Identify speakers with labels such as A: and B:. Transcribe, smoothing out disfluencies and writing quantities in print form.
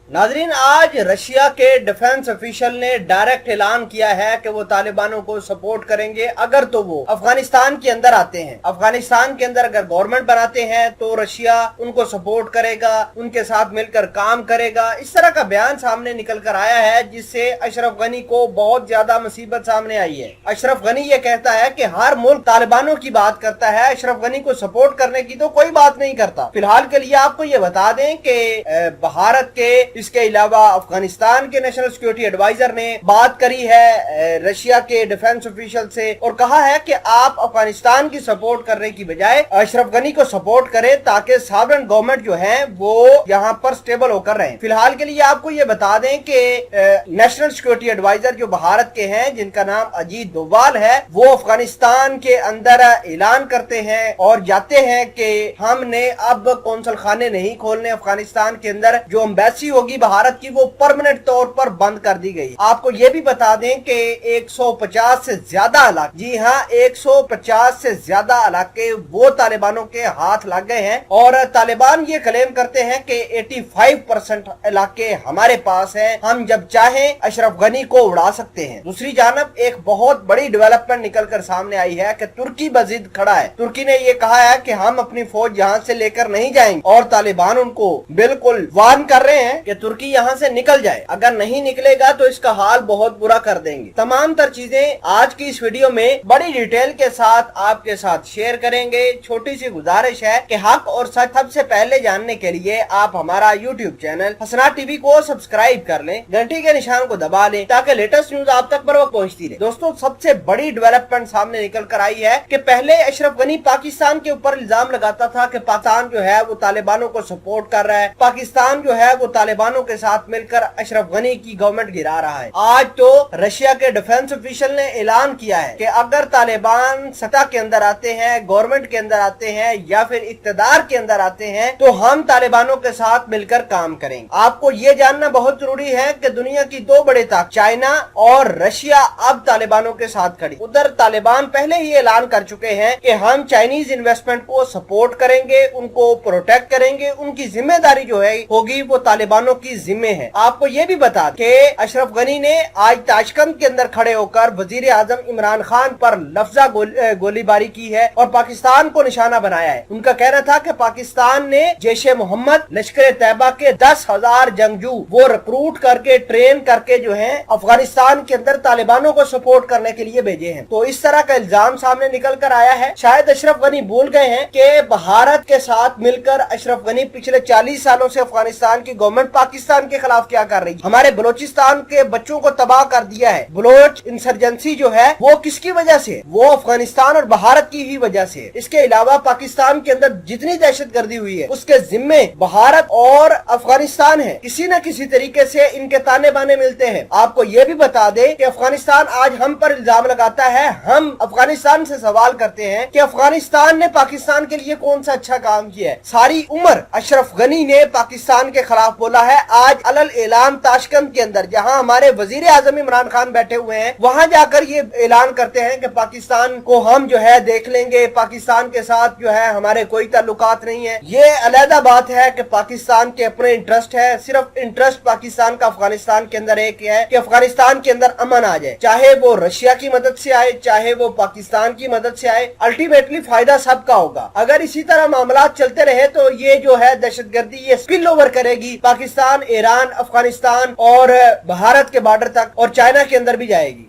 A: नाजरीन, आज रशिया के डिफेंस ऑफिशियल ने डायरेक्ट ऐलान किया है कि वो तालिबानों को सपोर्ट करेंगे अगर तो वो अफगानिस्तान के अंदर आते हैं। अफगानिस्तान के अंदर अगर गवर्नमेंट बनाते हैं तो रशिया उनको सपोर्ट करेगा, उनके साथ मिलकर काम करेगा। इस तरह का बयान सामने निकल कर आया है जिससे अशरफ गनी को बहुत ज्यादा मुसीबत सामने आई है। अशरफ गनी ये कहता है कि हर मुल्क तालिबानों की बात करता है, अशरफ गनी को सपोर्ट करने की तो कोई बात नहीं करता। फिलहाल के लिए आपको ये बता दें कि भारत के, इसके अलावा अफगानिस्तान के नेशनल सिक्योरिटी एडवाइजर ने बात करी है रशिया के डिफेंस ऑफिशियल से और कहा है कि आप अफगानिस्तान की सपोर्ट करने की बजाय अशरफ गनी को सपोर्ट करें ताकि सॉवरेन गवर्नमेंट जो है वो यहाँ पर स्टेबल होकर रहे। फिलहाल के लिए आपको ये बता दें कि नेशनल सिक्योरिटी एडवाइजर जो भारत के हैं, जिनका नाम अजीत डोभाल है, वो अफगानिस्तान के अंदर ऐलान करते हैं और जाते हैं कि हमने अब कौंसल खाने नहीं खोलने अफगानिस्तान के अंदर। जो एम्बेसी होगी भारत की वो परमानेंट तौर पर बंद कर दी गई। आपको ये भी बता दें कि 150 से ज्यादा इलाके, जी हाँ 150 से ज्यादा इलाके वो तालिबानों के हाथ लग गए हैं और तालिबान ये क्लेम करते हैं कि 85% इलाके हमारे पास हैं, हम जब चाहें अशरफ गनी को उड़ा सकते हैं। दूसरी जानब एक बहुत बड़ी डेवलपमेंट निकल कर सामने आई है कि तुर्की बजिद खड़ा है। तुर्की ने ये कहा है कि हम अपनी फौज यहाँ से लेकर नहीं जाएंगे और तालिबान उनको बिल्कुल वार्न कर रहे हैं कि तुर्की यहाँ से निकल जाए, अगर नहीं निकलेगा तो इसका हाल बहुत बुरा कर देंगे। तमाम तर चीजें आज की इस वीडियो में बड़ी डिटेल के साथ आपके साथ शेयर करेंगे। छोटी सी गुजारिश है कि हक और सच सबसे पहले जानने के लिए आप हमारा यूट्यूब चैनल हसनात टीवी को सब्सक्राइब कर लें, घंटी के निशान को दबा लें ताकि लेटेस्ट न्यूज आप तक बर वक्त पहुँचती रहे। दोस्तों, सबसे बड़ी डेवलपमेंट सामने निकल कर आई है कि पहले अशरफ गनी पाकिस्तान के ऊपर इल्जाम लगाता था कि पाकिस्तान जो है वो तालिबानों को सपोर्ट कर रहा है, पाकिस्तान जो है वो तालिबानों के साथ मिलकर अशरफ गनी की गवर्नमेंट गिरा रहा है। आज तो रशिया के डिफेंस ऑफिशियल ने ऐलान किया है कि अगर तालिबान सत्ता के अंदर आते हैं, गवर्नमेंट के अंदर आते हैं या फिर इक्तदार के अंदर आते हैं तो हम तालिबानों के साथ मिलकर काम करेंगे। आपको ये जानना बहुत जरूरी है कि दुनिया की दो बड़े ताकत चाइना और रशिया अब तालिबानों के साथ खड़ी। उधर तालिबान पहले ही ऐलान कर चुके हैं कि हम चाइनीज इन्वेस्टमेंट को सपोर्ट करेंगे, उनको प्रोटेक्ट करेंगे, उनकी जिम्मेदारी जो है होगी वो तालिबानों की जिम्मे है। आपको ये भी बता दें कि अशरफ गनी ने आज ताशकंद के अंदर खड़े होकर वजीर आजम इमरान खान पर लफ्जा गोलीबारी की है और पाकिस्तान को निशाना बनाया है। उनका कहना था कि पाकिस्तान ने जैश मोहम्मद, लश्कर तैयबा के 10,000 जंगजू वो रिक्रूट करके, ट्रेन करके जो है अफगानिस्तान के अंदर तालिबानों को सपोर्ट करने के लिए भेजे हैं। तो इस तरह का इल्जाम सामने निकल कर आया है। शायद अशरफ गनी भूल गए हैं कि भारत के साथ मिलकर अशरफ गनी पिछले 40 सालों से अफगानिस्तान की गवर्नमेंट पाकिस्तान के खिलाफ क्या कर रही है। हमारे बलोचिस्तान के बच्चों को तबाह कर दिया है। बलोच इंसर्जेंसी जो है वो किसकी वजह से, वो अफगानिस्तान और भारत की ही वजह से। इसके अलावा पाकिस्तान के अंदर जितनी दहशतगर्दी हुई है उसके जिम्मे भारत और अफगानिस्तान है। किसी न किसी तरीके से इनके ताने बाने मिलते हैं। आपको ये भी बता दे कि अफगानिस्तान आज हम पर इल्जाम लगाता है। हम अफगानिस्तान से सवाल करते हैं कि अफगानिस्तान ने पाकिस्तान के लिए कौन सा अच्छा काम किया है। सारी उम्र अशरफ गनी ने पाकिस्तान के खिलाफ बोला है। आज अलल ऐलान ताशकंद के अंदर जहां हमारे वजीर आजम इमरान खान बैठे हुए हैं, वहां जाकर ये ऐलान करते हैं कि पाकिस्तान को हम जो है देख लेंगे, पाकिस्तान के साथ जो है हमारे कोई ताल्लुकात नहीं है। ये अलहदा बात है कि पाकिस्तान के अपने इंटरेस्ट है। सिर्फ इंटरेस्ट पाकिस्तान का अफगानिस्तान के अंदर एक है कि अफगानिस्तान के अंदर अमन आ जाए, चाहे वो रशिया की मदद से आए, चाहे वो पाकिस्तान की मदद से आए। अल्टीमेटली फायदा सबका होगा। अगर इसी तरह मामला चलते रहे तो ये जो है दहशतगर्दी ये स्पिल ओवर करेगी पाकिस्तान, ईरान, अफगानिस्तान और भारत के बॉर्डर तक और चाइना के अंदर भी जाएगी।